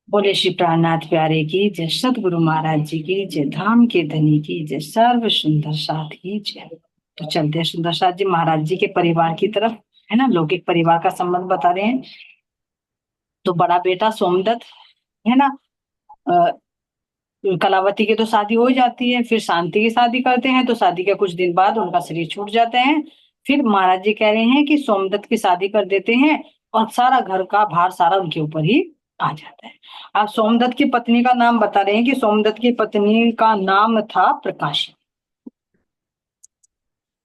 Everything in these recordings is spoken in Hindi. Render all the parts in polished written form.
बोले श्री प्राणनाथ प्यारे की जय, सतगुरु महाराज जी की जय, धाम के धनी की जय, सर्व सुंदर साथ की जय। तो चलते हैं सुंदर साथ जी महाराज जी के परिवार की तरफ, है ना। लौकिक परिवार का संबंध बता रहे हैं। तो बड़ा बेटा सोमदत्त, है ना। अ, कलावती की तो शादी हो ही जाती है, फिर शांति की शादी करते हैं, तो शादी के कुछ दिन बाद उनका शरीर छूट जाते हैं। फिर महाराज जी कह रहे हैं कि सोमदत्त की शादी कर देते हैं और सारा घर का भार सारा उनके ऊपर ही आ जाता है। अब सोमदत्त की पत्नी का नाम बता रहे हैं कि सोमदत्त की पत्नी का नाम था प्रकाशी।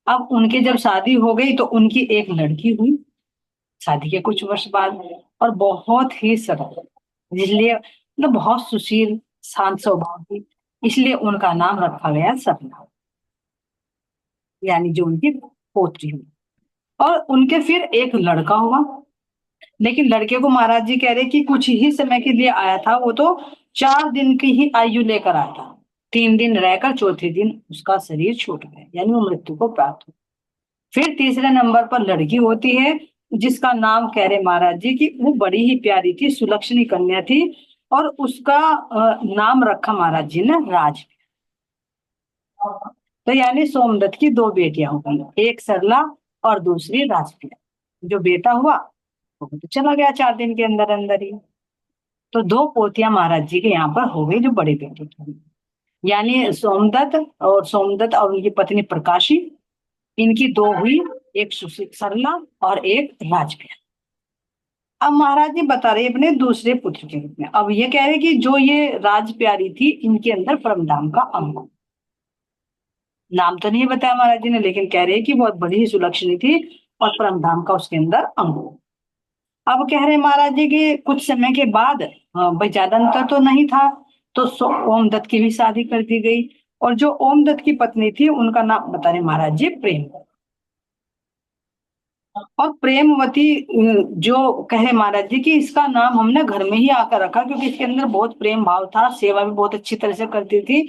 अब उनके जब शादी हो गई तो उनकी एक लड़की हुई शादी के कुछ वर्ष बाद, और बहुत ही सरल, इसलिए मतलब बहुत सुशील शांत स्वभाव की, इसलिए उनका नाम रखा गया सपना, यानी जो उनकी पोत्री हुई। और उनके फिर एक लड़का हुआ, लेकिन लड़के को महाराज जी कह रहे कि कुछ ही समय के लिए आया था, वो तो 4 दिन की ही आयु लेकर आया था। 3 दिन रहकर चौथे दिन उसका शरीर छूट गया, यानी वो मृत्यु को प्राप्त हुआ। फिर तीसरे नंबर पर लड़की होती है, जिसका नाम कह रहे महाराज जी की वो बड़ी ही प्यारी थी, सुलक्षणी कन्या थी, और उसका नाम रखा महाराज जी ने राज। तो यानी सोमदत्त की दो बेटियां हो गई, एक सरला और दूसरी राजप्रिया। जो बेटा हुआ वो तो चला गया 4 दिन के अंदर अंदर ही। तो दो पोतियां महाराज जी के यहाँ पर हो गई, जो बड़े बेटे की, यानी सोमदत्त और उनकी पत्नी प्रकाशी, इनकी दो हुई, एक सरला और एक राजप्रिया। अब महाराज जी बता रहे अपने दूसरे पुत्र के रूप में, अब ये कह रहे कि जो ये राज प्यारी थी, इनके अंदर परमधाम का अंग, नाम तो नहीं बताया महाराज जी ने, लेकिन कह रहे कि बहुत बड़ी ही सुलक्षणी थी और परमधाम का उसके अंदर अंग। अब कह रहे महाराज जी कि कुछ समय के बाद, भाई ज्यादा अंतर तो नहीं था, तो ओमदत्त की भी शादी कर दी गई। और जो ओमदत्त की पत्नी थी उनका नाम बता रहे महाराज जी प्रेम। और प्रेमवती, जो कहे महाराज जी कि इसका नाम हमने घर में ही आकर रखा, क्योंकि इसके अंदर बहुत प्रेम भाव था, सेवा भी बहुत अच्छी तरह से करती थी।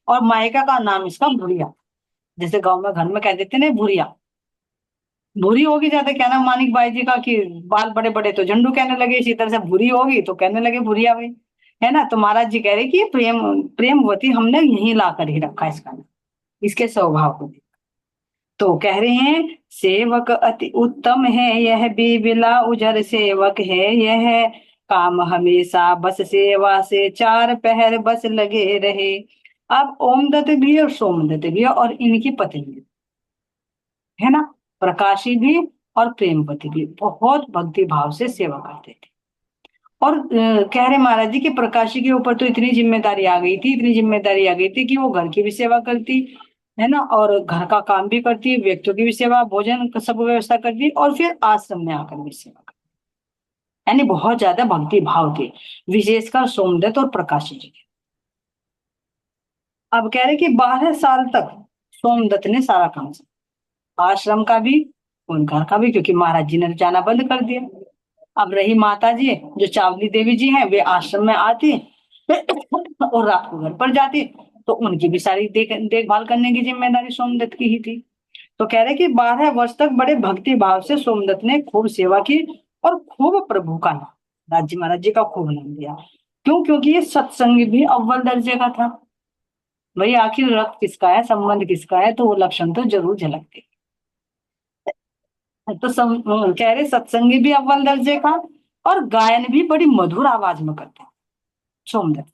और मायका का नाम इसका भूरिया, जैसे गांव में घर में कह देते ना भूरिया, भूरी होगी ज्यादा क्या नाम मानिक बाई जी का, कि बाल बड़े बड़े तो झंडू कहने लगे, इसी तरह से भूरी होगी तो कहने लगे भूरिया भाई, है ना। तो महाराज जी कह रहे कि प्रेमवती हमने यहीं ला कर ही रखा इसका नाम, इसके स्वभाव को। तो कह रहे हैं सेवक अति उत्तम है यह भी, बिला उजर सेवक है यह, काम हमेशा बस सेवा से, 4 पहर बस लगे रहे। अब ओमदत्त भी और सोमदत्त भी और इनकी पत्नी भी, है ना, प्रकाशी भी और प्रेमवती भी बहुत भक्ति भाव से सेवा करते थे। और कह रहे महाराज जी कि प्रकाशी के ऊपर तो इतनी जिम्मेदारी आ गई थी, इतनी जिम्मेदारी आ गई थी कि वो घर की भी सेवा करती, है ना, और घर का काम भी करती, व्यक्तियों की भी सेवा, भोजन का सब व्यवस्था करती, और फिर आश्रम में आकर भी सेवा करती, यानी बहुत ज्यादा भक्ति भाव थे, विशेषकर सोमदत्त और प्रकाशी जी के। अब कह रहे कि 12 साल तक सोमदत्त ने सारा काम संभाला, आश्रम का भी और घर का भी, क्योंकि महाराज जी ने जाना बंद कर दिया। अब रही माता जी, जो चावली देवी जी हैं, वे आश्रम में आती और रात को घर पर जाती, तो उनकी भी सारी देखभाल करने की जिम्मेदारी सोमदत्त की ही थी। तो कह रहे कि 12 वर्ष तक बड़े भक्ति भाव से सोमदत्त ने खूब सेवा की, और खूब प्रभु का नाम, राज्य महाराज जी का खूब नाम दिया। क्यों? क्योंकि ये सत्संग भी अव्वल दर्जे का था। भाई आखिर रक्त किसका है, संबंध किसका है, तो वो लक्षण तो जरूर झलकते। तो कह रहे सत्संगी भी अव्वल दर्जे का, और गायन भी बड़ी मधुर आवाज में करते हैं सोमदत्त।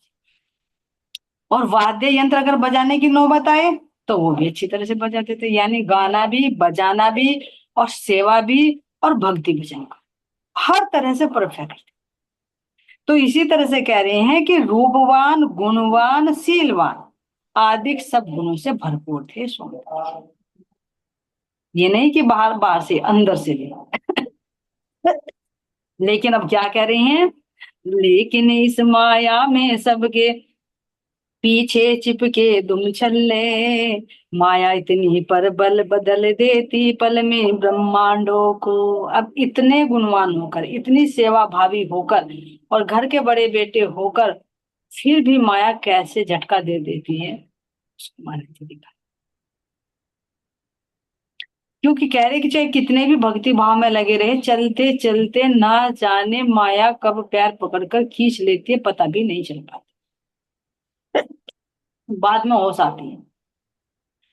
और वाद्य यंत्र अगर बजाने की नौबत आए तो वो भी अच्छी तरह से बजाते थे, यानी गाना भी, बजाना भी, और सेवा भी, और भक्ति भजन का हर तरह से परफेक्ट। तो इसी तरह से कह रहे हैं कि रूपवान, गुणवान, शीलवान आदि सब गुणों से भरपूर थे सोमदत्त। ये नहीं कि बाहर बाहर से, अंदर से भी। लेकिन अब क्या कह रहे हैं, लेकिन इस माया में सबके पीछे चिपके दुम छल्ले, माया इतनी पर बल बदल देती पल में ब्रह्मांडों को। अब इतने गुणवान होकर, इतनी सेवा भावी होकर, और घर के बड़े बेटे होकर, फिर भी माया कैसे झटका दे देती है उसको महाराज जी दिखा। क्योंकि कह रहे कि चाहे कितने भी भक्ति भाव में लगे रहे, चलते चलते ना जाने माया कब पैर पकड़कर खींच लेती है, पता भी नहीं चल पाता, बाद में होश आती है।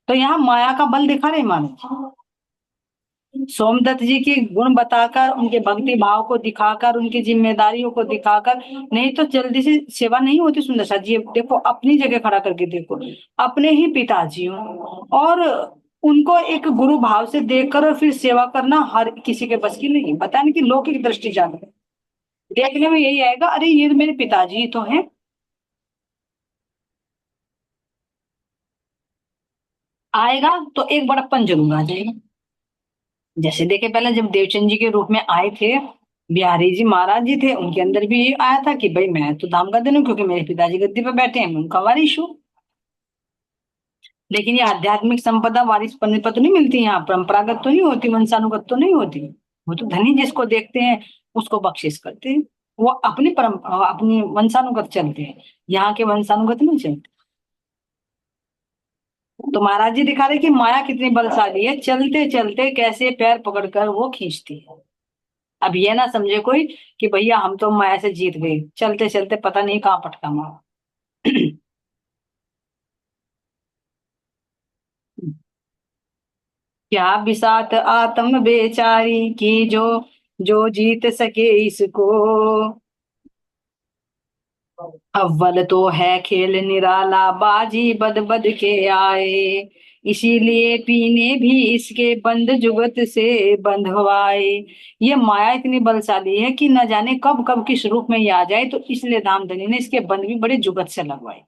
तो यहाँ माया का बल दिखा रहे महाराज, सोमदत्त जी के गुण बताकर, उनके भक्ति भाव को दिखाकर, उनकी जिम्मेदारियों को दिखाकर, नहीं तो जल्दी से सेवा नहीं होती। सुंदर सा जी देखो, अपनी जगह खड़ा करके देखो, अपने ही पिताजी हो और उनको एक गुरु भाव से देखकर और फिर सेवा करना हर किसी के बस की नहीं। पता नहीं कि लौकिक दृष्टि ज्यादा है, देखने में यही आएगा, अरे ये तो मेरे पिताजी ही तो हैं। आएगा तो एक बड़प्पन जरूर आ जाएगा। जैसे देखे पहले जब देवचंद जी के रूप में आए थे, बिहारी जी महाराज जी थे, उनके अंदर भी ये आया था कि भाई मैं तो धाम का दिन हूँ क्योंकि मेरे पिताजी गद्दी पे बैठे हैं, मैं उनका वारिश हूँ। लेकिन ये आध्यात्मिक संपदा वारिस पन्ने पर तो नहीं मिलती, यहाँ परंपरागत तो नहीं होती, वंशानुगत तो नहीं होती। वो तो धनी जिसको देखते हैं उसको बख्शिश करते हैं, वो अपनी अपनी वंशानुगत चलते हैं, यहाँ के वंशानुगत नहीं चलते। तो महाराज जी दिखा रहे कि माया कितनी बलशाली है, चलते चलते कैसे पैर पकड़कर वो खींचती है। अब ये ना समझे कोई कि भैया हम तो माया से जीत गए, चलते चलते पता नहीं कहाँ पटका मारा। क्या बिसात आत्म बेचारी की, जो जो जीत सके इसको। अव्वल तो है खेल निराला, बाजी बद बद के आए, इसीलिए पीने भी इसके बंद जुगत से बंधवाए। ये माया इतनी बलशाली है कि न जाने कब कब किस रूप में ये आ जाए, तो इसलिए धामधनी ने इसके बंद भी बड़े जुगत से लगवाए।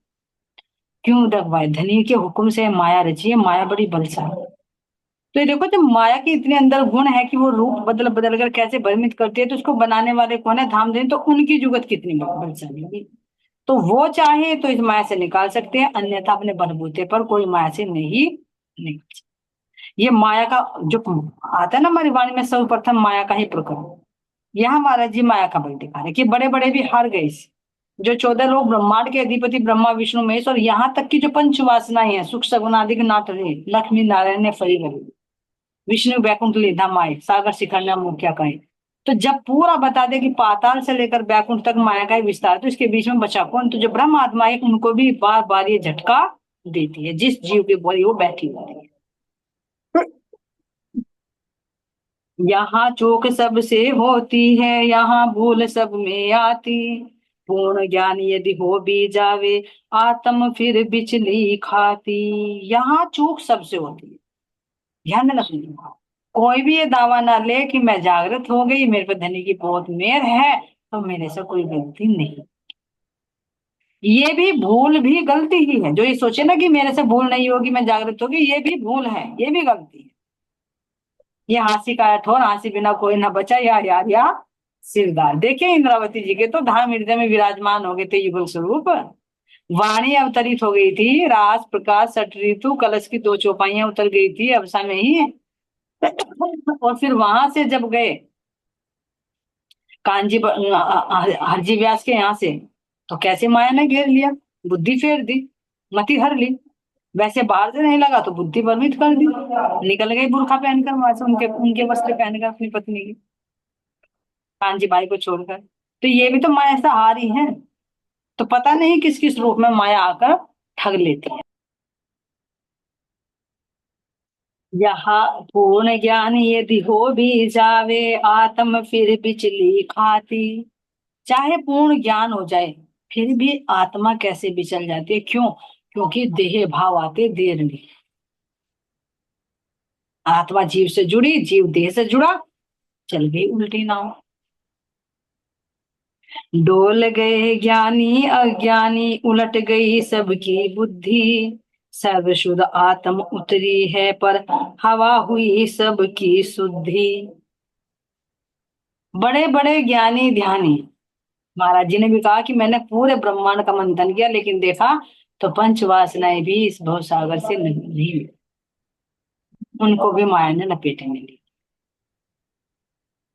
क्यों लगवाए? धनी के हुक्म से माया रची है, माया बड़ी बलशाली। तो ये देखो, जब माया के इतने अंदर गुण है कि वो रूप बदल बदल कर कैसे भ्रमित करती है, तो उसको बनाने वाले कौन है? धामधनी। तो उनकी जुगत कितनी बलशाली है। तो वो चाहे तो इस माया से निकाल सकते हैं, अन्यथा अपने बलबूते पर कोई माया से नहीं निकल सकता। ये माया का जो आता है ना हमारी वाणी में, सर्वप्रथम माया का ही प्रकरण। यहाँ महाराज जी माया का बल दिखा रहे कि बड़े बड़े भी हार गए इस, जो 14 लोग ब्रह्मांड के अधिपति ब्रह्मा विष्णु महेश और यहाँ तक की जो पंच वासनाएं हैं, सुख सगुन आदि नाथ रहे, लक्ष्मी नारायण ने फरी गई, विष्णु वैकुंठ लीधा माए, सागर शिखर ने मुंह क्या कहे। तो जब पूरा बता दे कि पाताल से लेकर वैकुंठ तक माया का ही विस्तार, तो इसके बीच में बचा कौन? तो जो ब्रह्म आत्मा है उनको भी बार बार ये झटका देती है, जिस जीव के बोली वो बैठी होती है। यहाँ चूक सबसे होती है, यहाँ भूल सब में आती, पूर्ण ज्ञान यदि हो भी जावे, आत्म फिर बिचली खाती। यहाँ चूक सबसे होती है, ध्यान में रखना। कोई भी ये दावा ना ले कि मैं जागृत हो गई, मेरे पे धनी की बहुत मेहर है, तो मेरे से कोई गलती नहीं। ये भी भूल भी गलती ही है, जो ये सोचे ना कि मेरे से भूल नहीं होगी, मैं जागृत होगी, ये भी भूल है, ये भी गलती है। ये हाथी का ठोर, हाथी बिना कोई ना बचा, या सिरदार। देखिए इंद्रावती जी के तो धाम हृदय में विराजमान हो गए थे युगल स्वरूप, वाणी अवतरित हो गई थी, रास प्रकाश सठ ऋतु कलश की दो चौपाइयां उतर गई थी अवसा में ही। और फिर वहां से जब गए हरजी व्यास के यहाँ से, तो कैसे माया ने घेर लिया, बुद्धि फेर दी, मति हर ली। वैसे बाहर से नहीं लगा तो बुद्धि भ्रमित कर दी, निकल गई बुर्खा पहनकर वहां से, उनके उनके वस्त्र पहनकर अपनी पत्नी की, कांजी बाई को छोड़कर। तो ये भी तो माया से हारी है। तो पता नहीं किस किस रूप में माया आकर ठग लेती है। यहाँ पूर्ण ज्ञान यदि हो भी जावे, आत्म फिर बिचली खाती। चाहे पूर्ण ज्ञान हो जाए, फिर भी आत्मा कैसे बिचल जाती है? क्यों? क्योंकि देह भाव आते देर में। आत्मा जीव से जुड़ी, जीव देह से जुड़ा, चल गई उल्टी नाव। डोल गए ज्ञानी अज्ञानी, उलट गई सबकी बुद्धि, सर्व शुद्ध आत्म उतरी है, पर हवा हुई सबकी शुद्धि। बड़े बड़े ज्ञानी ध्यानी महाराज जी ने भी कहा कि मैंने पूरे ब्रह्मांड का मंथन किया, लेकिन देखा तो पंच वासनाएं भी इस भव सागर से नहीं हुई, उनको भी माया ने लपेटे में ली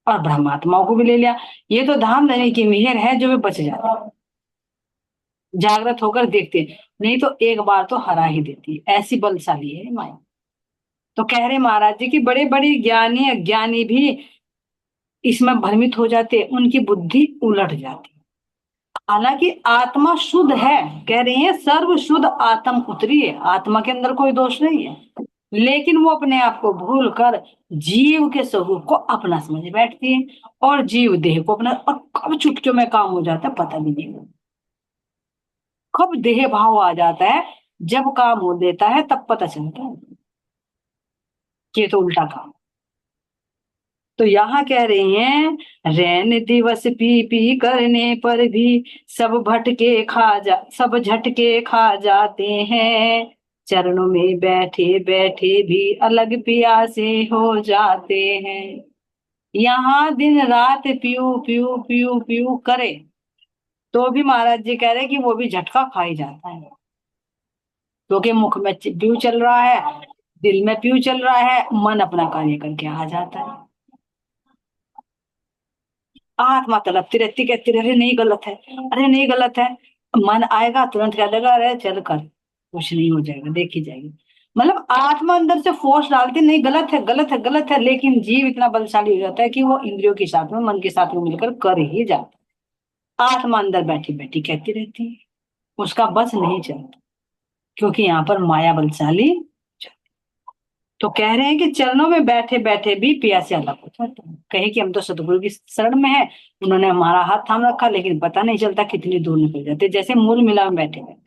और ब्रह्मात्माओं को भी ले लिया। ये तो धाम धनी की मेहर है जो वे बच जाते हैं, जागृत होकर देखते हैं, नहीं तो एक बार तो हरा ही देती है, ऐसी बलशाली है माया। तो कह रहे महाराज जी की बड़े बड़े ज्ञानी अज्ञानी भी इसमें भ्रमित हो जाते, उनकी बुद्धि उलट जाती। हालांकि आत्मा शुद्ध है, कह रही है सर्व शुद्ध आत्म उतरी है, आत्मा के अंदर कोई दोष नहीं है, लेकिन वो अपने आप को भूल कर जीव के स्वरूप को अपना समझ बैठती है, और जीव देह को अपना, और कब चुटकियों में काम हो जाता है पता भी नहीं, कब देह भाव आ जाता है, जब काम हो देता है तब पता चलता है कि ये तो उल्टा काम। तो यहाँ कह रहे हैं रैन दिवस पी पी करने पर भी सब झटके खा जाते हैं, चरणों में बैठे बैठे भी अलग प्यासे हो जाते हैं। यहाँ दिन रात पीऊ पीऊ पीऊ पीऊ करे तो भी महाराज जी कह रहे हैं कि वो भी झटका खा ही जाता है, क्योंकि मुख में पीऊ चल रहा है, दिल में पीऊ चल रहा है, मन अपना कार्य करके आ जाता है। आत्मा तड़पती रहती, कहती रहे अरे नहीं गलत है, अरे नहीं गलत है, मन आएगा तुरंत कह देगा अरे चल कर, कुछ नहीं हो जाएगा, देखी जाएगी। मतलब आत्मा अंदर से फोर्स डालती, नहीं गलत है गलत है गलत है, लेकिन जीव इतना बलशाली हो जाता है कि वो इंद्रियों के साथ में मन के साथ में मिलकर कर ही जाता है। आत्मा अंदर बैठी बैठी कहती रहती है, उसका बस नहीं चलता, क्योंकि यहाँ पर माया बलशाली। तो कह रहे हैं कि चरणों में बैठे बैठे भी प्यासे अलग हो जाते हैं, कहे कि हम तो सतगुरु की शरण में है, उन्होंने हमारा हाथ थाम रखा, लेकिन पता नहीं चलता कितनी दूर निकल जाते, जैसे मूल मिला में बैठे बैठे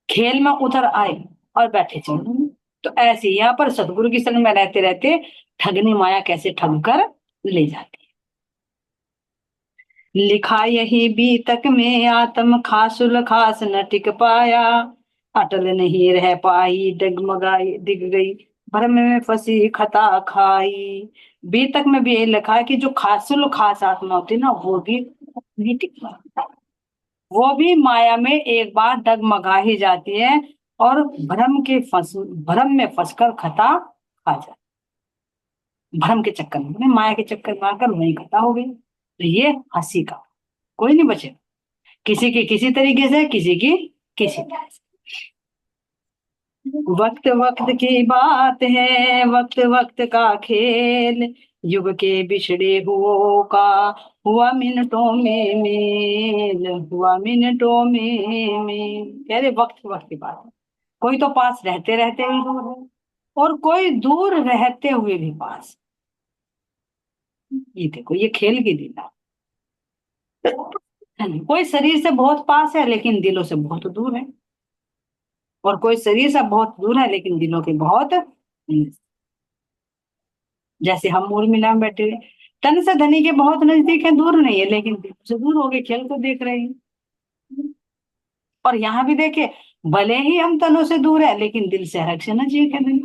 खेल में उतर आए और बैठे चरणों में। तो ऐसे ही यहाँ पर सतगुरु की शरण में रहते रहते ठगनी माया कैसे ठग कर ले जाती है। लिखा यही बीतक में आत्म खासुल खास न टिक पाया, अटल नहीं रह पाई डगमगाई दिख गई, भ्रम में फंसी खता खाई। बीतक में भी यही लिखा है कि जो खासुल खास आत्मा होती है ना, वो भी नहीं टिक पाती, वो भी माया में एक बार डगमगा ही जाती है, और भ्रम में फंसकर खता खा जाती, भ्रम के चक्कर में, माया के चक्कर में आकर वही खता हो गई। तो ये हंसी का कोई नहीं बचे, किसी की किसी तरीके से, किसी की किसी तरह से। वक्त वक्त की बात है, वक्त वक्त का खेल, युग के बिछड़े हुओं का हुआ मिनटों में मेल, हुआ मिनटों में मेल। कह रहे वक्त वक्त की बात है, कोई तो पास रहते रहते भी दूर है, और कोई दूर रहते हुए भी पास। ये देखो ये खेल की लीला, कोई शरीर से बहुत पास है लेकिन दिलों से बहुत दूर है, और कोई शरीर से बहुत दूर है लेकिन दिलों के बहुत नजदीक। जैसे हम मूल मिला में बैठे हैं, तन से धनी के बहुत नजदीक है, दूर नहीं है, लेकिन दिलों से दूर हो गए, खेल को देख रहे हैं। और यहाँ भी देखे, भले ही हम तनों से दूर है लेकिन दिल से हरक से नजदीक है, नहीं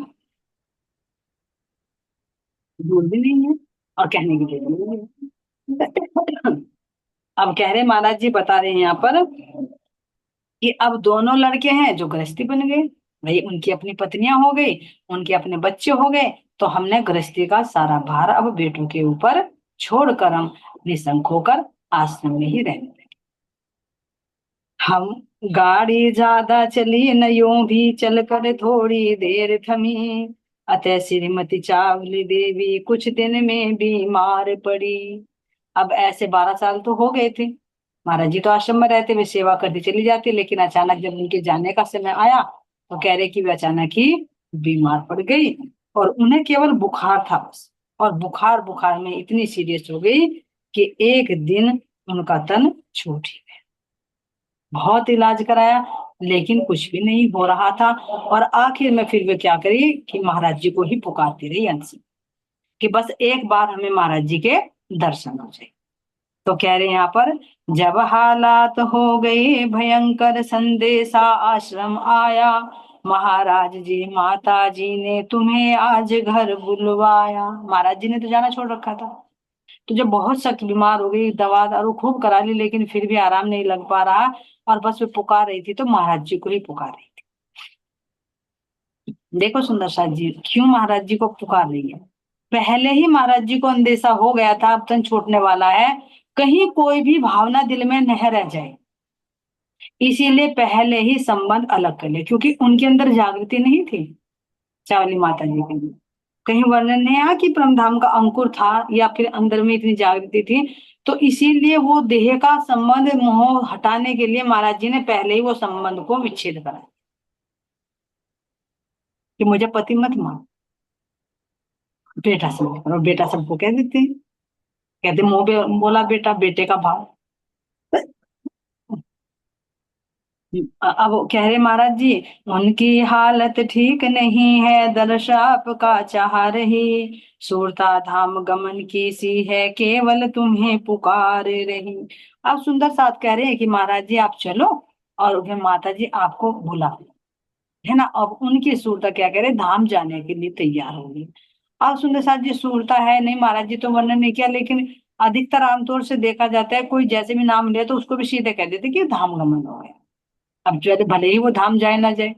दूर भी नहीं है, और कहने की जरूरत नहीं है। अब कह रहे महाराज जी बता रहे हैं यहाँ पर कि अब दोनों लड़के हैं जो गृहस्थी बन गए, भाई उनकी अपनी पत्नियां हो गई, उनके अपने बच्चे हो गए, तो हमने गृहस्थी का सारा भार अब बेटों के ऊपर छोड़कर हम निसंक होकर आश्रम में ही रहने लगे। हम गाड़ी ज्यादा चली न, यूं भी चलकर थोड़ी देर थमी, अतः श्रीमती चावली देवी कुछ दिन में बीमार पड़ी। अब ऐसे 12 साल तो हो गए थे, महाराज जी तो आश्रम में रहते, वे सेवा करती चली जाती, लेकिन अचानक जब उनके जाने का समय आया तो कह रहे कि वे अचानक ही बीमार पड़ गई, और उन्हें केवल बुखार था बस, और बुखार बुखार में इतनी सीरियस हो गई कि एक दिन उनका तन छूट ही गया। बहुत इलाज कराया लेकिन कुछ भी नहीं हो रहा था, और आखिर में फिर वे क्या करी कि महाराज जी को ही पुकारती रही अंत से, कि बस एक बार हमें महाराज जी के दर्शन हो जाए। तो कह रहे हैं यहाँ पर जब हालात हो गए भयंकर, संदेशा आश्रम आया, महाराज जी माता जी ने तुम्हें आज घर बुलवाया। महाराज जी ने तो जाना छोड़ रखा था, तो जब बहुत सख्त बीमार हो गई, दवा दारू खूब करा ली, लेकिन फिर भी आराम नहीं लग पा रहा, और बस वे पुकार रही थी, तो महाराज जी को ही पुकार रही थी। देखो सुंदर साथ जी क्यों महाराज जी को पुकार रही है, पहले ही महाराज जी को अंदेशा हो गया था अब तन छूटने वाला है, कहीं कोई भी भावना दिल में न रह जाए, इसीलिए पहले ही संबंध अलग कर ले, क्योंकि उनके अंदर जागृति नहीं थी, चावली माता जी के लिए। कहीं वर्णन है यहाँ कि परमधाम का अंकुर था या फिर अंदर में इतनी जागृति थी, तो इसीलिए वो देह का संबंध मोह हटाने के लिए महाराज जी ने पहले ही वो संबंध को विच्छेद करा कि मुझे पति मत मान, बेटा समझ करो। बेटा सबको कह देते हैं, कहते मुंह पे बोला बेटा, बेटे का भाव। अब वो कह रहे महाराज जी, उनकी हालत ठीक नहीं है, दर्श आपका चाह रही, सूरता धाम गमन की सी है, केवल तुम्हें पुकार रही। अब सुंदर साथ कह रहे हैं कि महाराज जी आप चलो, और उन्हें माता जी आपको बुला रही है ना। अब उनकी सूरता क्या कह रहे, धाम जाने के लिए तैयार होगी। अब सुंदर साथ जी सूरता है नहीं, महाराज जी तो वर्णन नहीं किया, लेकिन अधिकतर आमतौर से देखा जाता है कोई जैसे भी नाम ले तो उसको भी सीधे कह देते कि धाम गमन हो गया। अब जो है भले ही वो धाम जाए ना जाए,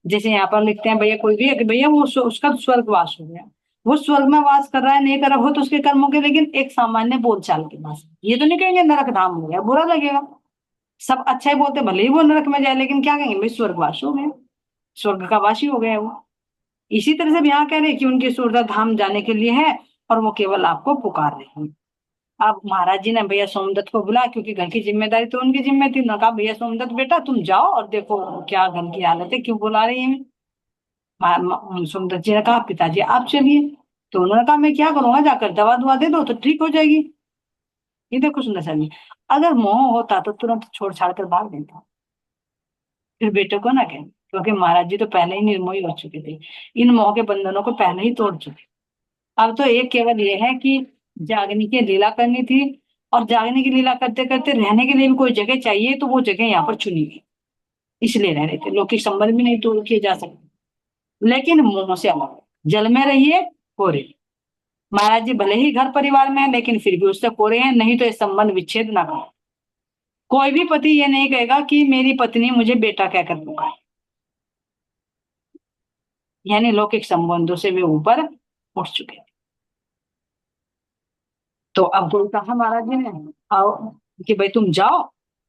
जैसे यहाँ पर लिखते हैं भैया कोई भी है कि भैया वो उसका स्वर्गवास हो गया, वो स्वर्ग में वास कर रहा है नहीं कर रहा, हो तो उसके कर्मों के, लेकिन एक सामान्य बोलचाल के पास ये तो नहीं कहेंगे नरक धाम हो गया, बुरा लगेगा। सब अच्छा ही बोलते, भले ही वो नरक में जाए, लेकिन क्या कहेंगे भाई स्वर्गवास हो गया, स्वर्ग का वासी हो गया वो। इसी तरह से भी यहाँ कह रहे हैं कि उनकी सूरत धाम जाने के लिए है, और वो केवल आपको पुकार रहे हैं। अब महाराज जी ने भैया सोमदत्त को बुला, क्योंकि घर की जिम्मेदारी तो उनकी जिम्मे थी। उन्होंने कहा भैया सोमदत्त बेटा तुम जाओ और देखो क्या घर की हालत है, क्यों बुला रही है। सोमदत्त जी ने कहा पिताजी आप चलिए। तो उन्होंने कहा मैं क्या करूंगा, जाकर दवा दुआ दे दो तो ठीक हो जाएगी। ये देखो सुंदर सा जी, अगर मोह होता तो तुरंत छोड़ छाड़ कर भाग देता, फिर बेटे को ना कहें, क्योंकि महाराज जी तो पहले ही निर्मोही हो चुके थे, इन मोह के बंधनों को पहले ही तोड़ चुके। अब तो एक केवल ये है कि जागने की लीला करनी थी, और जागने की लीला करते करते रहने के लिए भी कोई जगह चाहिए, तो वो जगह यहाँ पर चुनी गई, इसलिए रह रहे थे। लौकिक संबंध भी नहीं तोड़ किए जा सकते, लेकिन मोह से अलग, जल में रहिए कोरे। महाराज जी भले ही घर परिवार में है, लेकिन फिर भी उससे कोरे हैं, नहीं तो ये संबंध विच्छेद ना करो। कोई भी पति ये नहीं कहेगा कि मेरी पत्नी मुझे बेटा कहकर पुकारे, यानी लौकिक संबंधों से वे ऊपर उठ चुके हैं। तो अब गुरु कहा महाराज जी ने, आओ कि भाई तुम जाओ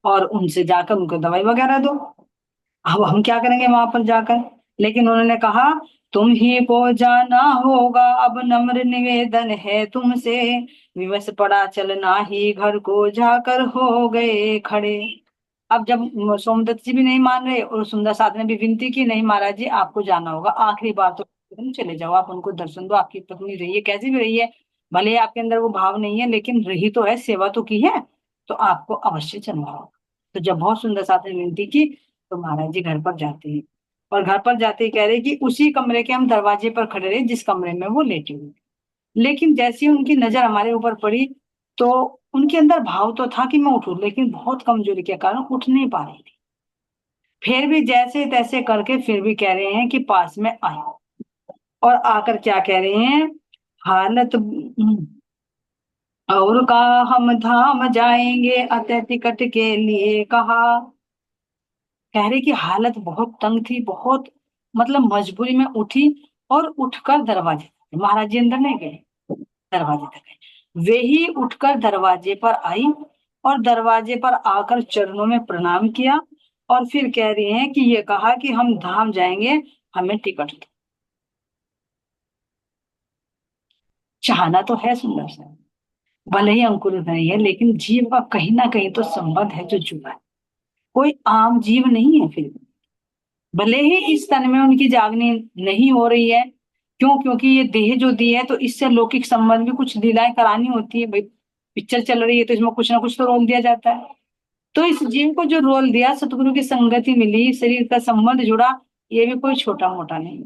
और उनसे जाकर उनको दवाई वगैरह दो। अब हम क्या करेंगे वहां पर जाकर, लेकिन उन्होंने कहा तुम ही को जाना होगा, अब नम्र निवेदन है तुमसे, विवश पड़ा चलना ही घर को जाकर हो गए खड़े। अब जब सोमदत्त जी भी नहीं मान रहे और सुंदर साथ ने भी विनती की, नहीं महाराज जी आपको जाना होगा, आखिरी बार तो तुम चले जाओ, आप उनको दर्शन दो, आपकी पत्नी रही है कैसी भी रही है, भले ही आपके अंदर वो भाव नहीं है, लेकिन रही तो है, सेवा तो की है, तो आपको अवश्य चलना होगा। तो जब बहुत सुंदर साथ ने विनती की, तो महाराज जी घर पर जाते हैं, और घर पर जाते ही कह रहे कि उसी कमरे के हम दरवाजे पर खड़े रहे जिस कमरे में वो लेटे हुए। लेकिन जैसे ही उनकी नजर हमारे ऊपर पड़ी, तो उनके अंदर भाव तो था कि मैं उठूं, लेकिन बहुत कमजोरी के कारण उठ नहीं पा रही थी। फिर भी जैसे तैसे करके फिर भी कह रहे हैं कि पास में आए, और आकर क्या कह रहे हैं, हालत और का हम धाम जाएंगे, अतः टिकट के लिए कहा। कह रहे कि हालत बहुत तंग थी, बहुत मतलब मजबूरी में उठी, और उठकर दरवाजे, महाराज जी अंदर नहीं गए, दरवाजे तक गए। वे ही उठकर दरवाजे पर आई, और दरवाजे पर आकर चरणों में प्रणाम किया, और फिर कह रही हैं कि ये कहा कि हम धाम जाएंगे, हमें टिकट दो। चाहना तो है सुंदर सा, भले ही अंकुरित नहीं है, लेकिन जीव का कहीं ना कहीं तो संबंध है जो जुड़ा है, कोई आम जीव नहीं है। फिर भले ही इस तन में उनकी जागनी नहीं हो रही है, क्यों, क्योंकि ये देह जो दी है, तो इससे लौकिक संबंध भी कुछ लीलाएं करानी होती है भाई, पिक्चर चल रही है तो इसमें कुछ ना कुछ तो रोल दिया जाता है। तो इस जीव को जो रोल दिया, सतगुरु की संगति मिली, शरीर का संबंध जुड़ा, ये भी कोई छोटा मोटा नहीं।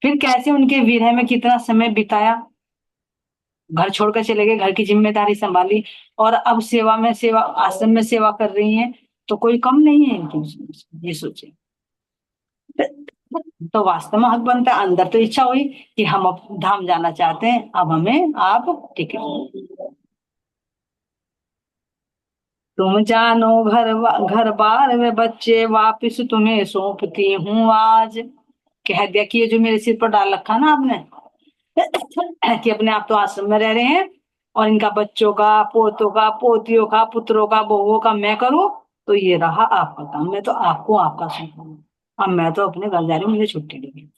फिर कैसे उनके विरह में कितना समय बिताया, घर छोड़कर चले गए, घर की जिम्मेदारी संभाली, और अब सेवा में, सेवा आश्रम में सेवा कर रही हैं, तो कोई कम नहीं है इनकी उसमें, ये सोचे। तो वास्तव में हक बनता है, अंदर तो इच्छा हुई कि हम अब धाम जाना चाहते हैं, अब हमें आप टिकट, तुम जानो घर घर बार वे बच्चे, वापिस तुम्हें सौंपती हूँ आज। कह दिया कि ये जो मेरे सिर पर डाल रखा ना आपने, कि अपने आप तो आश्रम में रह रहे हैं, और इनका बच्चों का, पोतों का, पोतियों का, पुत्रों का, बहुओं का मैं करूं, तो ये रहा आपका काम, मैं तो आपको आपका सौंपूंगा। अब मैं तो अपने घर जा रही हूँ, मुझे छुट्टी देगी।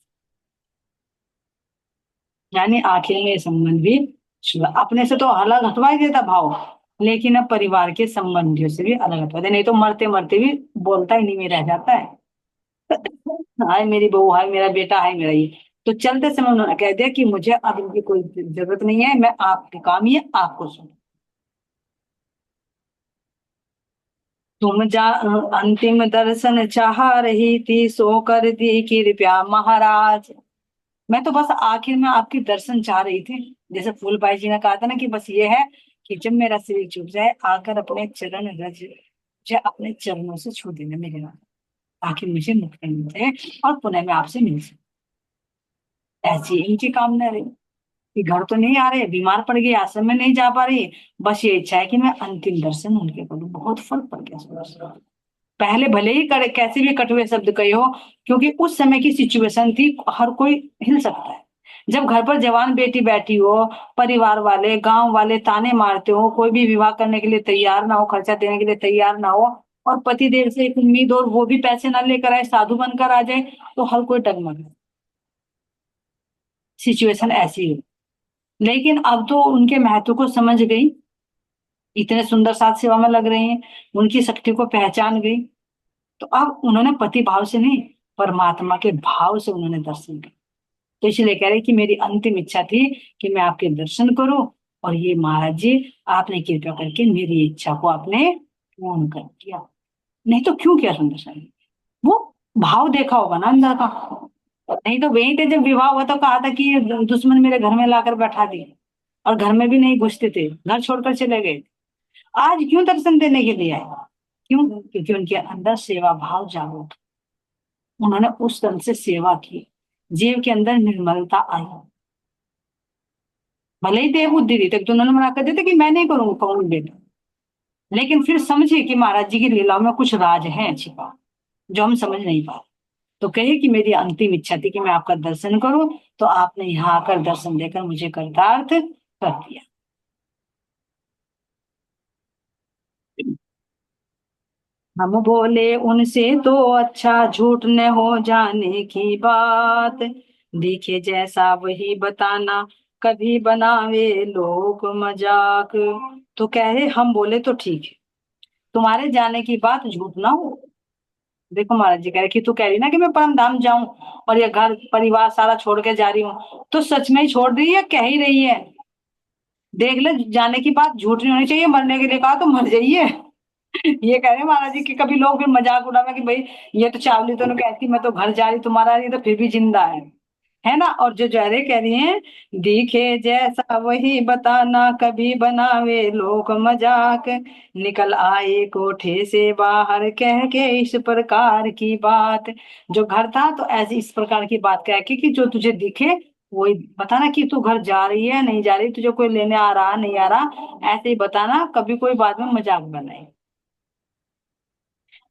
यानी आखिर में ये संबंध भी छुड़ा। अपने से तो अलग हटवा ही देता भाव, लेकिन अब परिवार के संबंधियों से भी अलग हटवा दे, नहीं तो मरते मरते भी बोलता ही नहीं में रह जाता है। हाय मेरी बहू, हाय मेरा बेटा, हाय मेरा ये। तो चलते समय उन्होंने कह दिया कि मुझे अब इनकी कोई जरूरत नहीं है, मैं आपके काम ही है, आपको सुन। तुम जा अंतिम दर्शन चाह रही थी, सो कर दी कृपया महाराज। मैं तो बस आखिर में आपकी दर्शन चाह रही थी। जैसे फूलबाई जी ने कहा था ना कि बस ये है कि जब मेरा सिर झुक जाए, आकर अपने चरण रज, मुझे अपने चरणों से छू देना मेरे नाथ, ताकि मुझे मुक्ति मिल जाए और पुनः मैं आपसे मिल सकूं। ऐसी इनकी कामना रही कि घर तो नहीं आ रहे, बीमार पड़ गई, आश्रम में नहीं जा पा रही, बस ये इच्छा है कि मैं अंतिम दर्शन उनके करूं। बहुत फर्क पड़ गया सुबह। पहले भले ही कैसे भी कटुए शब्द कहे हो, क्योंकि उस समय की सिचुएशन थी, हर कोई हिल सकता है। जब घर पर जवान बेटी बैठी हो, परिवार वाले गांव वाले ताने मारते हो, कोई भी विवाह करने के लिए तैयार ना हो, खर्चा देने के लिए तैयार ना हो, और पति देव से एक उम्मीद और वो भी पैसे ना लेकर आए, साधु बनकर आ जाए, तो हर कोई डगमग। सिचुएशन ऐसी है। लेकिन अब तो उनके महत्व को समझ गई, इतने सुंदर साथ सेवा में लग रहे हैं, उनकी शक्ति को पहचान गई। तो अब उन्होंने पति भाव से नहीं, परमात्मा के भाव से उन्होंने दर्शन किया। तो इसलिए कह रहे कि मेरी अंतिम इच्छा थी कि मैं आपके दर्शन करूं, और ये महाराज जी, आपने कृपा करके मेरी इच्छा को आपने पूर्ण कर दिया। नहीं तो क्यों किया सुंदर साहब? वो भाव देखा होगा ना अंदर का। नहीं तो वहीं थे जब विवाह हुआ तो कहा था कि ये दुश्मन मेरे घर में लाकर बैठा दिए, और घर में भी नहीं घुसते थे, घर छोड़कर चले गए। आज क्यों दर्शन देने के लिए आए? क्यों? क्योंकि उनके अंदर सेवा भाव जागरूक। उन्होंने उस ढंग से सेवा की, जीव के अंदर निर्मलता आई। भले ही देव बुद्धि थी, तब तो उन्होंने मना कर दिया था कि मैं नहीं करूंगा कौन बेटा। लेकिन फिर समझे कि महाराज जी की लीलाओं में कुछ राज है छिपा, जो हम समझ नहीं पा। तो कहे कि मेरी अंतिम इच्छा थी कि मैं आपका दर्शन करूं, तो आपने यहाँ आकर दर्शन देकर मुझे कृतार्थ कर दिया। हम बोले उनसे तो अच्छा, झूठ न हो जाने की बात, दिखे जैसा वही बताना, कभी बनावे लोग मजाक। तो कह रहे हम बोले तो ठीक है, तुम्हारे जाने की बात झूठ ना हो। देखो महाराज जी कह रहे कि तू कह रही ना कि मैं परम धाम जाऊं, और ये घर परिवार सारा छोड़ के जा रही हूँ, तो सच में ही छोड़ रही है, कह ही रही है। देख ले, जाने की बात झूठ नहीं होनी चाहिए, मरने के लिए कहा तो मर जाइए। ये कह रहे हैं महाराज जी कि कभी लोग फिर मजाक उड़ावे कि भाई ये तो चावली दोनों कहती मैं तो घर जा रही, तुम्हारा ये तो फिर भी जिंदा है ना। और जो जहरे कह रही हैं, दिखे जैसा वही बताना, कभी बनावे लोग मजाक, निकल आए कोठे से बाहर कह के इस प्रकार की बात। जो घर था तो ऐसी इस प्रकार की बात कह के कि जो तुझे दिखे वही बताना, कि तू घर जा रही है नहीं जा रही, तुझे कोई लेने आ रहा नहीं आ रहा, ऐसे ही बताना, कभी कोई बाद में मजाक बनाए।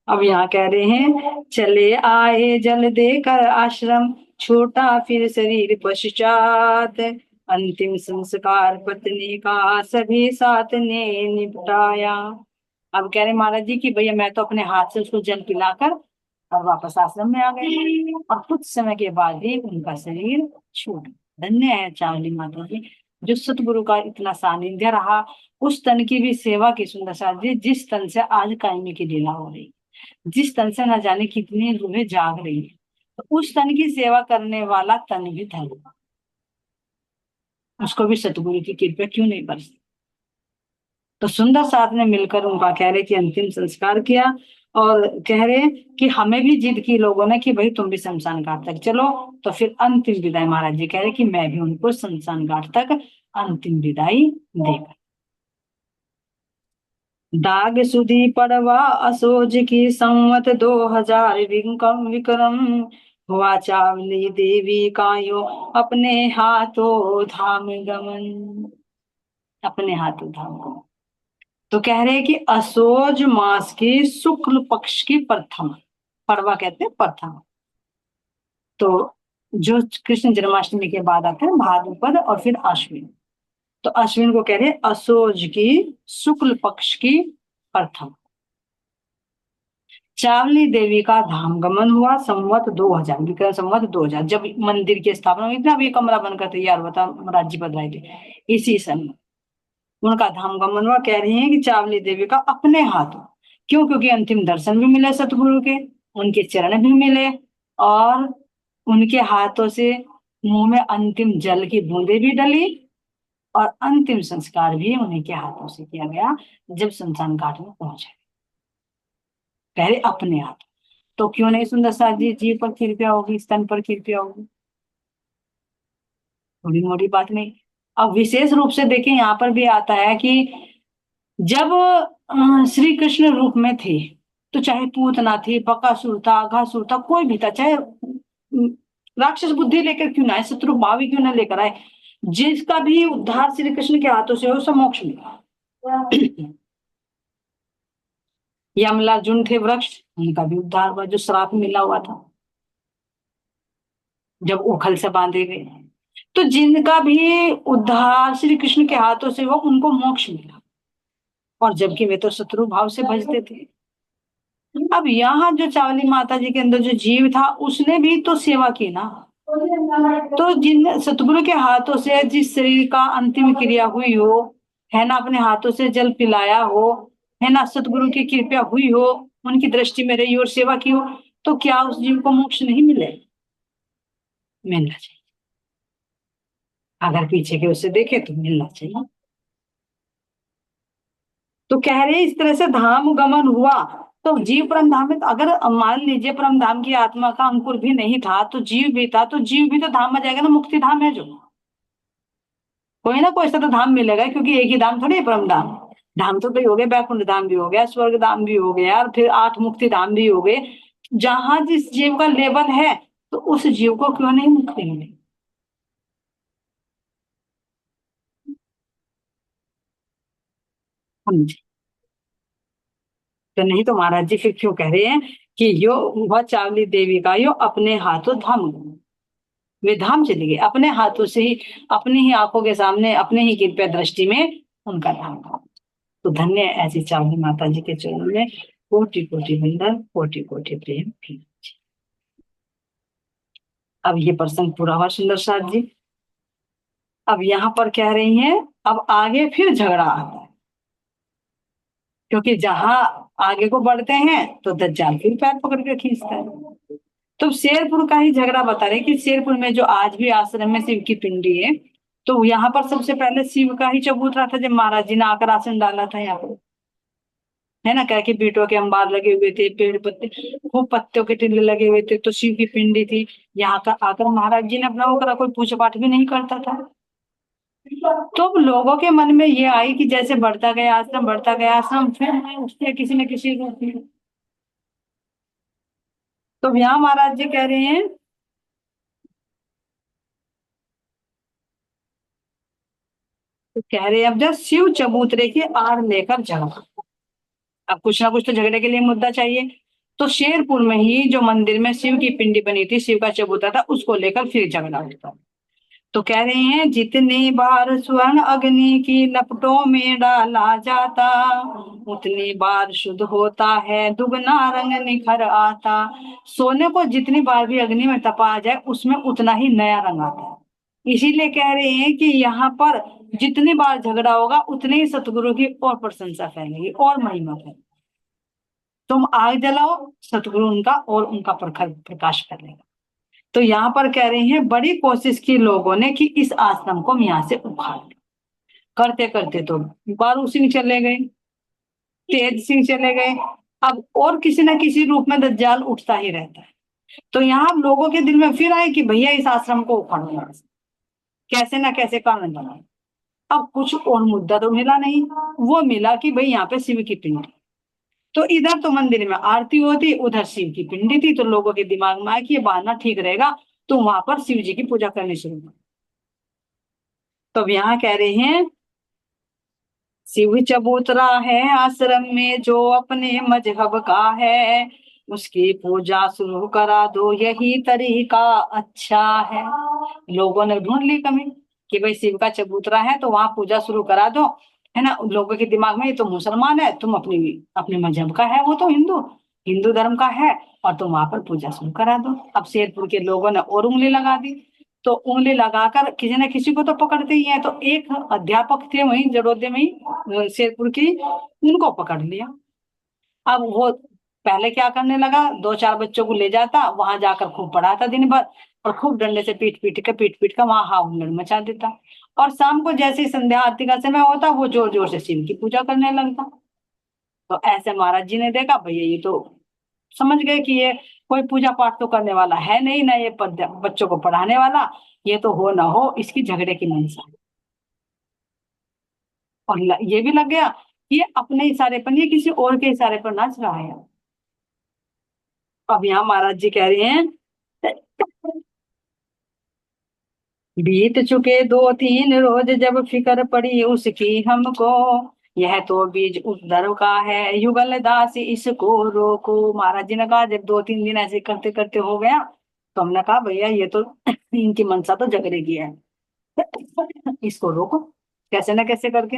अब यहाँ कह रहे हैं, चले आए जल देकर आश्रम, छोटा फिर शरीर पश्चात, अंतिम संस्कार पत्नी का सभी साथ ने निपटाया। अब कह रहे महाराज जी कि भैया मैं तो अपने हाथ से उसको जल पिलाकर और वापस आश्रम में आ गए, और कुछ समय के बाद ही उनका शरीर छूट गया। धन्य है चावली माता जी, जो सतगुरु का इतना सानिध्य रहा। उस तन की भी सेवा की सुंदर साथ जी, जिस तन से आज कायमी की लीला हो रही, जिस तन से न जाने कितनी रूहें जाग रही है, तो उस तन की सेवा करने वाला तन भी धन, उसको भी सतगुरु की कृपा क्यों नहीं बरसी। तो सुंदर साथ ने मिलकर उनका कह रहे कि अंतिम संस्कार किया, और कह रहे कि हमें भी जिद की लोगों ने कि भाई तुम भी शमशान घाट तक चलो। तो फिर अंतिम विदाई महाराज जी कह रहे कि मैं भी उनको शमशान घाट तक अंतिम विदाई देकर, दाग सुधी पड़वा असोज की संवत 2000 विक्रम, हुआ चावली देवी का यो अपने हाथों धाम गमन, अपने हाथों धाम गमन। तो कह रहे हैं कि असोज मास की शुक्ल पक्ष की प्रथम, पड़वा कहते हैं प्रथम, तो जो कृष्ण जन्माष्टमी के बाद आते हैं भाद्रपद और फिर अश्विन। तो अश्विन को कह रहे हैं असोज की शुक्ल पक्ष की प्रथम, चावली देवी का धाम गमन हुआ संवत 2000, विक्रम संवत 2000, जब मंदिर की स्थापना हुई थी ना, अब ये कमरा बनकर तैयार हुआ था, राज्य पधराए थे इसी समय उनका धाम गमन हुआ। कह रही हैं कि चावली देवी का अपने हाथों, क्यों? क्योंकि अंतिम दर्शन भी मिले सतगुरु के, उनके चरण भी मिले, और उनके हाथों से मुंह में अंतिम जल की बूंदे भी डली, और अंतिम संस्कार भी उन्हीं के हाथों से किया गया जब शमशान घाट में पहुंचे। पहले अपने हाथ, तो क्यों नहीं सुंदर साथ जी, जीव पर कृपया होगी, स्तन पर कृपया होगी, थोड़ी मोटी बात नहीं। अब विशेष रूप से देखें, यहाँ पर भी आता है कि जब श्री कृष्ण रूप में थे, तो चाहे पूतना थी, बकासुर था, अघासुर था, कोई भी था, चाहे राक्षस बुद्धि लेकर क्यों ना आए, शत्रु भाव ही क्यों ना लेकर आए, जिसका भी उद्धार श्री कृष्ण के हाथों से हो, सब मोक्ष मिला। यमलार्जुन थे वृक्ष, उनका भी उद्धार हुआ, जो श्राप मिला हुआ था जब उखल से बांधे गए। तो जिनका भी उद्धार श्री कृष्ण के हाथों से हुआ, उनको मोक्ष मिला, और जबकि वे तो शत्रु भाव से भजते थे। अब यहाँ जो चावली माता जी के अंदर जो जीव था, उसने भी तो सेवा की ना। तो जिन सतगुरु के हाथों से जिस शरीर का अंतिम क्रिया हुई हो, है ना, अपने हाथों से जल पिलाया हो, है ना, सतगुरु की कृपा हुई हो, उनकी दृष्टि में रही और सेवा की हो, तो क्या उस जीव को मोक्ष नहीं मिले? मिलना चाहिए। अगर पीछे के उससे देखे तो मिलना चाहिए। तो कह रहे इस तरह से धाम गमन हुआ, तो जीव परम धाम में, अगर मान लीजिए परम धाम की आत्मा का अंकुर भी नहीं था, तो जीव भी था, तो जीव भी तो धाम में जाएगा ना, मुक्ति धाम है जो, कोई ना कोई सा तो धाम मिलेगा, क्योंकि एक ही धाम थोड़ी है परम धाम। धाम तो कई हो गए, बैकुंठ धाम भी हो गया, स्वर्ग धाम भी हो गया, और फिर 8 मुक्ति धाम भी हो गए। जहां जिस जीव का लेवल है, तो उस जीव को क्यों नहीं मुक्ति मिलेगी? समझे? तो नहीं तो महाराज जी फिर क्यों कह रहे हैं कि यो वह चावली देवी का यो अपने हाथों धाम गए। वे धाम चली गई अपने हाथों से ही, अपनी ही आंखों के सामने, अपने ही कृपया दृष्टि में उनका धाम था। तो धन्य है ऐसी चावली माता जी के चरणों में कोटि कोटि वंदन, कोटि कोटि प्रेम भी। अब ये प्रसंग पूरा हुआ सुंदर साथ जी। अब यहाँ पर कह रही हैं, अब आगे फिर झगड़ा आता है, क्योंकि जहां आगे को बढ़ते हैं तो दज्जाल फिर पैर पकड़ के खींचता है। तो शेरपुर का ही झगड़ा बता रहे कि शेरपुर में जो आज भी आश्रम में शिव की पिंडी है, तो यहाँ पर सबसे पहले शिव का ही चबूतरा था, जब महाराज जी ने आकर आसन डाला था यहाँ पर, है ना, क्या कि बीटों के अंबार लगे हुए थे, पेड़ पत्ते, खूब पत्तों के टिल्ले लगे हुए थे, तो शिव की पिंडी थी। यहाँ का आकर महाराज जी ने अपना वो करा, कोई पूजा पाठ भी नहीं करता था। तो अब लोगों के मन में ये आई कि जैसे बढ़ता गया आश्रम, बढ़ता गया आश्रम, फिर मैं उठते हैं किसी न किसी रूप में। तो यहाँ महाराज जी कह रहे हैं, तो कह रहे हैं अब जब शिव चबूतरे की आड़ लेकर झगड़ा, अब कुछ ना कुछ तो झगड़े के लिए मुद्दा चाहिए। तो शेरपुर में ही जो मंदिर में शिव की पिंडी बनी थी, शिव का चबूतरा था, उसको लेकर फिर झगड़ा होता। तो कह रहे हैं जितनी बार स्वर्ण अग्नि की लपटों में डाला जाता, उतनी बार शुद्ध होता है, दुगना रंग निखर आता। सोने को जितनी बार भी अग्नि में तपाया जाए, उसमें उतना ही नया रंग आता है। इसीलिए कह रहे हैं कि यहाँ पर जितनी बार झगड़ा होगा, उतनी ही सतगुरु की और प्रशंसा फैलेगी और महिमा फैलेगी। तुम आग जलाओ, सतगुरु उनका और उनका प्रखर प्रकाश फैलेगा। तो यहाँ पर कह रहे हैं बड़ी कोशिश की लोगों ने कि इस आश्रम को हम यहाँ से उखाड़ दें। करते करते तो बारू सिंह चले गए, तेज सिंह चले गए, अब और किसी न किसी रूप में दज्जाल उठता ही रहता है। तो यहाँ लोगों के दिल में फिर आए कि भैया इस आश्रम को उखाड़ना, कैसे ना कैसे कारण बनाए। अब कुछ और मुद्दा तो मिला नहीं, वो मिला कि भाई यहाँ पे शिव की पिंडी, तो इधर तो मंदिर में आरती होती, उधर शिव की पिंडी थी, तो लोगों के दिमाग में आया कि ये बहाना ठीक रहेगा, तो वहां पर शिव जी की पूजा करनी शुरू कर। तो अब यहाँ कह रहे हैं शिव चबूतरा है आश्रम में जो अपने मजहब का है, उसकी पूजा शुरू करा दो, यही तरीका अच्छा है। लोगों ने ढूंढ ली कमी कि भाई शिव का चबूतरा है तो वहां पूजा शुरू करा दो, है ना। लोगों के दिमाग में ये तो मुसलमान है, तुम अपनी अपने मजहब का है, वो तो हिंदू, हिंदू धर्म का है, और तुम वहां पर पूजा शुरू करा दो। अब शेरपुर के लोगों ने और उंगली लगा दी। तो उंगली लगाकर किसी न किसी को तो पकड़ते ही है, तो एक अध्यापक थे वहीं जड़ोदे में ही, शेरपुर की, उनको पकड़ लिया। अब वो पहले क्या करने लगा, दो चार बच्चों को ले जाता, वहां जाकर खूब पढ़ाता दिन भर, और खूब डंडे से पीट पीट कर वहां हा हुल्लड़ मचा देता। और शाम को जैसे ही संध्या आरती का समय होता, वो जोर जोर से शिव की पूजा करने लगता। तो ऐसे महाराज जी ने देखा, भैया ये तो समझ गए कि ये कोई पूजा पाठ तो करने वाला है नहीं ना, ये बच्चों को पढ़ाने वाला, ये तो हो ना हो इसकी झगड़े की मंशा है। और ये भी लग गया कि ये अपने इशारे पर नहीं, किसी और के इशारे पर नाच रहा है। अब यहाँ महाराज जी कह रहे हैं, बीत चुके 2 3 रोज जब फिक्र पड़ी उसकी हमको, यह तो बीज उद्धर का है युगल दास इसको रोको। महाराज जी ने कहा जब 2 3 दिन ऐसे करते करते हो गया, तो हमने कहा भैया ये तो इनकी मनसा तो झगड़े की है, इसको रोको कैसे न कैसे करके।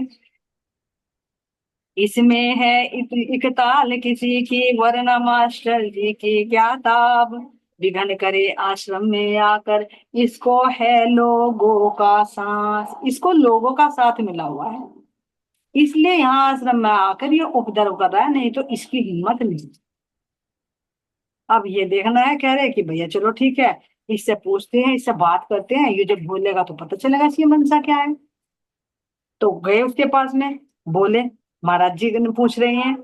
इसमें है एक ताल किसी की, वरना मास्टर जी की क्या ताब, विघन करे आश्रम में आकर, इसको है लोगों का सांस, इसको लोगों का साथ मिला हुआ है, इसलिए यहाँ आश्रम में आकर ये उपद्रव कर रहा है, नहीं तो इसकी हिम्मत नहीं। अब ये देखना है, कह रहे कि भैया चलो ठीक है, इससे पूछते हैं, इससे बात करते हैं, ये जब बोलेगा तो पता चलेगा इसकी मनसा क्या है। तो गए उसके पास में, बोले, महाराज जी ने पूछ रहे हैं,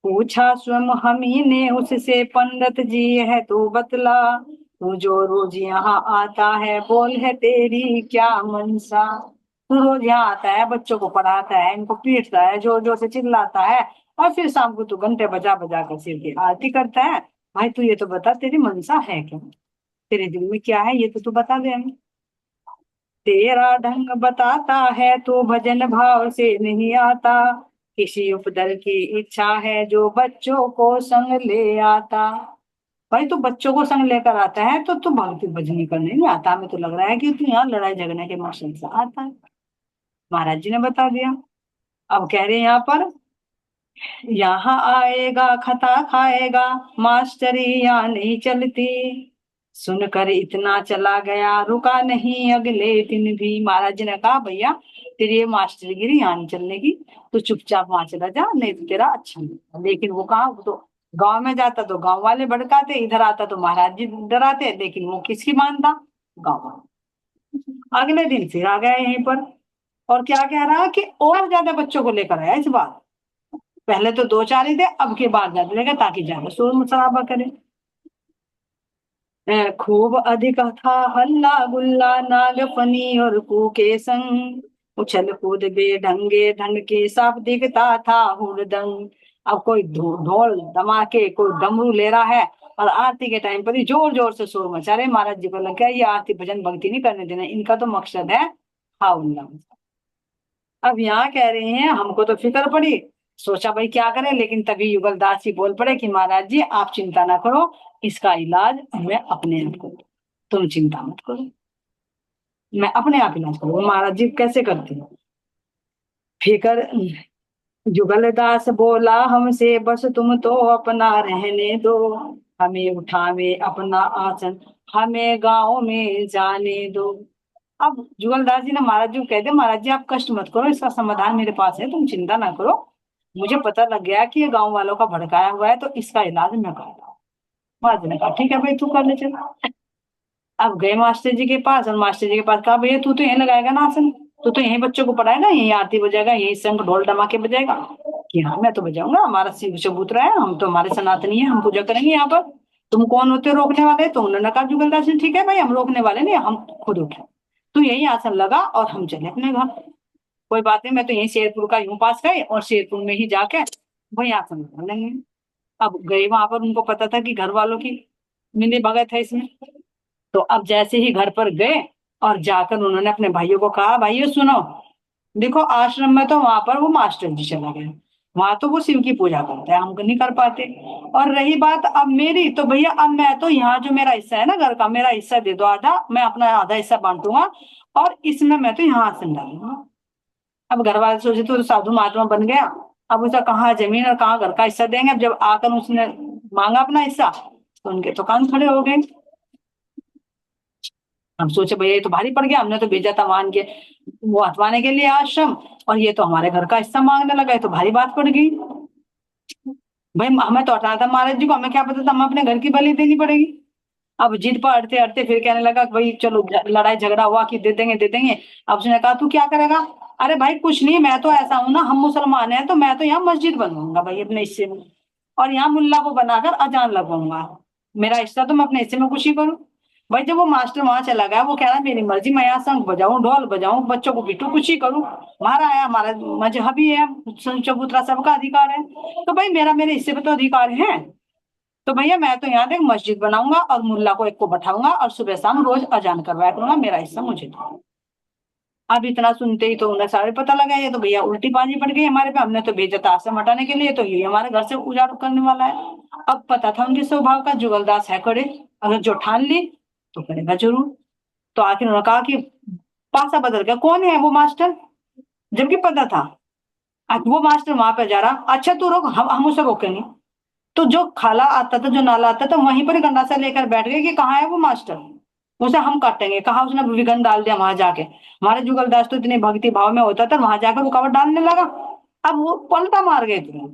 पूछा स्वयं हम ही ने उससे पंडित जी है तो बतला, तू जो रोज यहाँ आता है बोल है तेरी क्या मनसा। तू रोज यहाँ आता है, बच्चों को पढ़ाता है, इनको पीटता है, जोर जोर से चिल्लाता है, और फिर शाम को तू घंटे बजा बजा कर सिर की आरती करता है। भाई तू ये तो बता, तेरी मनसा है क्या, तेरे दिल में क्या है, ये तो तू बता दे हमें। तेरा ढंग बताता है तो भजन भाव से नहीं आता, किसी उपदल की इच्छा है जो बच्चों को संग ले आता। भाई तू बच्चों को संग लेकर आता है, तो तू भक्ति भजनी करने नहीं आता, हमें तो लग रहा है कि तू यहाँ लड़ाई झगड़ने के मकसद से आता है। महाराज जी ने बता दिया। अब कह रहे हैं यहाँ पर, यहाँ आएगा खता खाएगा, मास्टरी यहाँ नहीं चलती, सुनकर इतना चला गया रुका नहीं अगले दिन भी। महाराज जी ने कहा भैया तेरी ये मास्टरगिरी यहाँ नहीं चलने की, तो चुपचाप वहां चला जा, नहीं तो तेरा अच्छा नहीं। लेकिन वो कहा, वो तो गांव में जाता तो गांव वाले भड़काते, इधर आता तो महाराज जी डराते, लेकिन वो किसकी मानता, गाँव वाला। अगले दिन फिर आ गया यहीं पर, और क्या कह रहा कि और ज्यादा बच्चों को लेकर आया इस बार, पहले तो 2 4 ही थे, अब के बाद ज्यादा लेगा ताकि ज्यादा शोर शराबा करे। खूब अधिक था हल्ला गुल्ला, नागफनी और कू के संग, उछल कूद बेढंगे ढंग के सब दिखता था हुड़दंग। अब कोई ढोल धमाके, कोई डमरू ले रहा है, और आरती के टाइम पर ही जोर जोर से शोर मचा रहे। महाराज जी को लग गया ये आरती भजन भक्ति नहीं करने देना, इनका तो मकसद है हाउल्ला। अब यहाँ कह रहे हैं हमको तो फिक्र पड़ी, सोचा भाई क्या करें, लेकिन तभी युगलदास जी बोल पड़े कि महाराज जी आप चिंता ना करो, इसका इलाज मैं अपने आप करूँ, तुम चिंता मत करो, मैं अपने आप इलाज करूँ। महाराज जी कैसे करते हैं, फिकर। जुगलदास बोला हमसे बस तुम तो अपना रहने दो, हमें उठावे अपना आसन, हमें गांव में जाने दो। अब जुगलदास जी ने महाराज जी को कहते, महाराज जी आप कष्ट मत करो, इसका समाधान मेरे पास है, तुम चिंता ना करो, मुझे पता लग गया कि ये गांव वालों का भड़काया हुआ है, तो इसका इलाज मैं कर रहा हूँ। महाराज जी ने कहा ठीक है भाई तू कर ले चल। अब गए मास्टर जी के पास, और मास्टर जी के पास कहा भैया तू तो यहीं लगाएगा ना आसन, तू तो यहीं बच्चों को पढ़ाएगा, यहीं आरती बजाएगा, यहीं शंख ढोल धमाके बजाएगा। कि हाँ मैं तो बजाऊंगा, हमारा शिव चबूतरा है, हम तो हमारे सनातनी है, हम पूजा करेंगे यहाँ पर, तुम कौन होते हो रोकने वाले। तो उन्होंने कहा जुगलदास जी ठीक है भाई हम रोकने वाले नहीं, हम खुद उठे, तू यही आसन लगा और हम चले अपने घर। कोई बात नहीं, मैं तो यही शेरपुर का यूं पास गए, और शेरपुर में ही जाके वही आसन लगा लेंगे। अब गए वहां पर, उनको पता था कि घर वालों की मिली भगत है इसमें। तो अब जैसे ही घर पर गए, और जाकर उन्होंने अपने भाइयों को कहा भाइयों सुनो, देखो आश्रम में तो वहां पर वो मास्टर जी चला गया, वहां तो वो शिव की पूजा करते हैं, हम नहीं कर पाते, और रही बात अब मेरी, तो भैया अब मैं तो यहाँ जो मेरा हिस्सा है ना घर का, मेरा हिस्सा दे दो आधा, मैं अपना आधा हिस्सा बांटूंगा, और इसमें मैं तो यहाँ आसन डालूंगा। अब घर वाले सोचे तो साधु महात्मा बन गया, अब उसका कहाँ जमीन और कहाँ घर का हिस्सा देंगे। अब जब आकर उसने मांगा अपना हिस्सा, तो उनके तो कान खड़े हो गए। हम सोचे भैया ये तो भारी पड़ गया, हमने तो भेजा था मान के वो हटवाने के लिए आश्रम, और ये तो हमारे घर का हिस्सा मांगने लगा, ये तो भारी बात पड़ गई। भाई हमें तो हटाना था महाराज जी को, हमें क्या पता था हमें अपने घर की बलि देनी पड़ेगी। अब जिद पर अड़ते अड़ते फिर कहने लगा कि भाई चलो, लड़ाई झगड़ा हुआ कि दे देंगे दे देंगे। अब उसने कहा तू क्या करेगा? अरे भाई कुछ नहीं, मैं तो ऐसा हूं ना, हम मुसलमान हैं तो मैं तो यहाँ मस्जिद बनवाऊंगा भाई अपने हिस्से में, और यहाँ मुल्ला को बनाकर अजान लगवाऊंगा। मेरा हिस्सा तो मैं अपने हिस्से में खुश ही करूँ। भाई जब वो मास्टर वहां चला गया, वो कह रहा मेरी मर्जी, मैं यहाँ शंख बजाऊं ढोल बजाऊं बच्चों को पीटू कुछ ही करूँ, हमारा है, हमारा मजहबी है, चबूतरा सबका अधिकार है, तो भाई मेरा मेरे हिस्से पे तो अधिकार है। तो भैया मैं तो यहाँ देख मस्जिद बनाऊंगा और मुल्ला को एक को बैठाऊंगा और सुबह शाम रोज अजान करवाया करूंगा, मेरा हिस्सा मुझे दो। अब इतना सुनते ही तो उन्हें सारे पता लगा, ये तो भैया उल्टी बाजी पड़ गई हमारे पे, हमने तो भेजा था आश्रम हटाने के लिए, तो ये हमारे घर से उजाड़ करने वाला है। अब पता था उनके स्वभाव का, जुगलदास है कड़े, अगर जो ठान ली तो करेगा जरूर। तो आखिर उन्होंने कहा कि पासा बदल गया, कौन है वो मास्टर, जबकि पता था। अब वो मास्टर वहां पे जा रहा, अच्छा तू रोक, हम उसे रोकेंगे। तो जो खाला आता था, जो नाला आता था, वहीं पर गंडासा लेकर बैठ गए कि कहाँ है वो मास्टर, उसे हम काटेंगे। कहा उसने विघन डाल दिया वहां जाके, हमारे जुगलदास तो इतने भक्ति भाव में होता था, वहां जाकर रुकावट डालने लगा। अब वो पलटा मार गए थे।